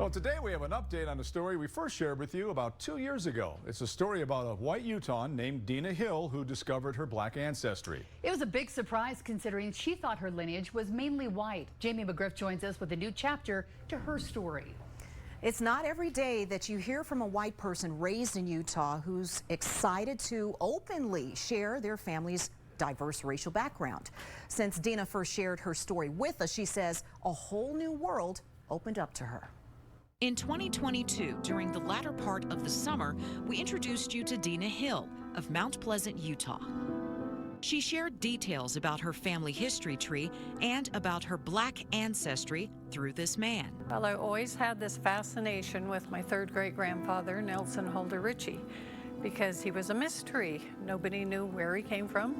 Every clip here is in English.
Well, today we have an update on a story we first shared with you about 2 years ago. It's a story about a white Utahn named Deena Hill who discovered her black ancestry. It was a big surprise considering she thought her lineage was mainly white. Jamie McGriff joins us with a new chapter to her story. It's not every day that you hear from a white person raised in Utah who's excited to openly share their family's diverse racial background. Since Deena first shared her story with us, she says a whole new world opened up to her. In 2022, during the latter part of the summer, we introduced you to Deena Hill of Mount Pleasant, Utah. She shared details about her family history tree and about her black ancestry through this man. Well, I always had this fascination with my third great-grandfather, Nelson Holder Ritchie, because he was a mystery. Nobody knew where he came from.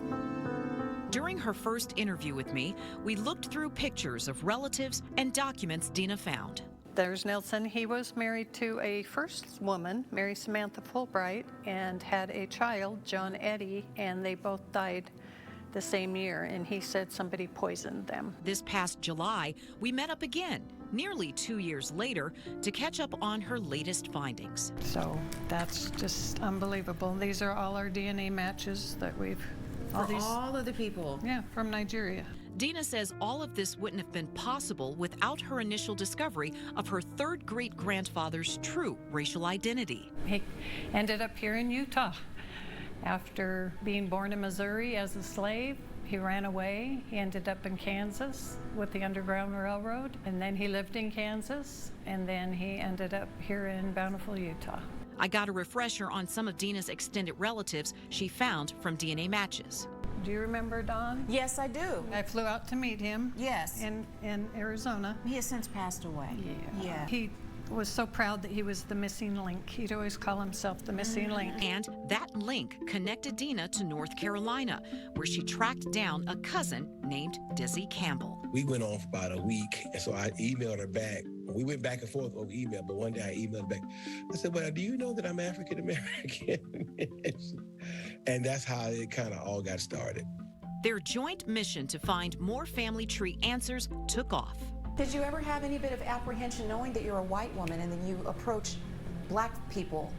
During her first interview with me, we looked through pictures of relatives and documents Deena found. There's Nelson. He was married to a first woman, Mary Samantha Fulbright, and had a child, John Eddie, and they both died the same year, and he said somebody poisoned them. This past July, we met up again, nearly 2 years later, to catch up on her latest findings. So that's just unbelievable. These are all our DNA matches that we've... all of the people? Yeah, from Nigeria. Deena says all of this wouldn't have been possible without her initial discovery of her third great-grandfather's true racial identity. He ended up here in Utah. After being born in Missouri as a slave, he ran away. He ended up in Kansas with the Underground Railroad, and then he lived in Kansas, and then he ended up here in Bountiful, Utah. I got a refresher on some of Deena's extended relatives she found from DNA matches. Do you remember Don? Yes, I do. I flew out to meet him. Yes. In Arizona. He has since passed away. Yeah. He was so proud that he was the missing link. He'd always call himself the missing link. And that link connected Deena to North Carolina, where she tracked down a cousin named Desi Campbell. We went on for about a week, and so I emailed her back. We went back and forth over email, but one day I emailed back. I said, well, do you know that I'm African American? And that's how it kind of all got started. Their joint mission to find more family tree answers took off. Did you ever have any bit of apprehension knowing that you're a white woman and then you approach black people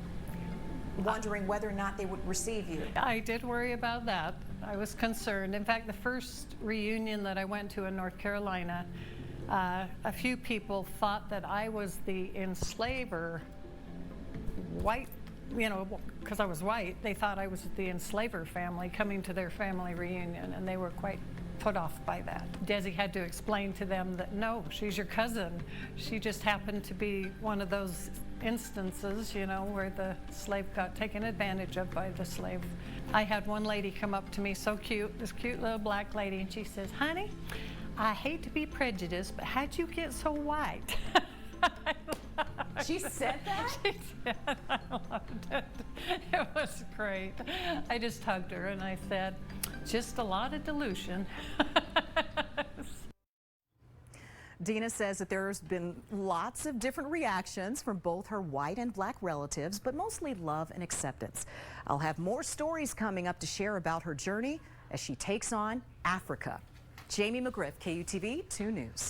wondering whether or not they would receive you? I did worry about that. I was concerned. In fact, the first reunion that I went to in North Carolina, a few people thought that I was the enslaver, white, you know, because I was white. They thought I was the enslaver family coming to their family reunion, and they were quite put off by that. Desi had to explain to them that no, she's your cousin. She just happened to be one of those instances, you know, where the slave got taken advantage of by the slave. I had one lady come up to me, so cute, this cute little black lady, and she says, honey, I hate to be prejudiced, but how'd you get so white? She said that? She did. I loved it. It was great. I just hugged her and I said, just a lot of delusion. Deena says that there's been lots of different reactions from both her white and black relatives, but mostly love and acceptance. I'll have more stories coming up to share about her journey as she takes on Africa. Jamie McGriff, KUTV 2 News.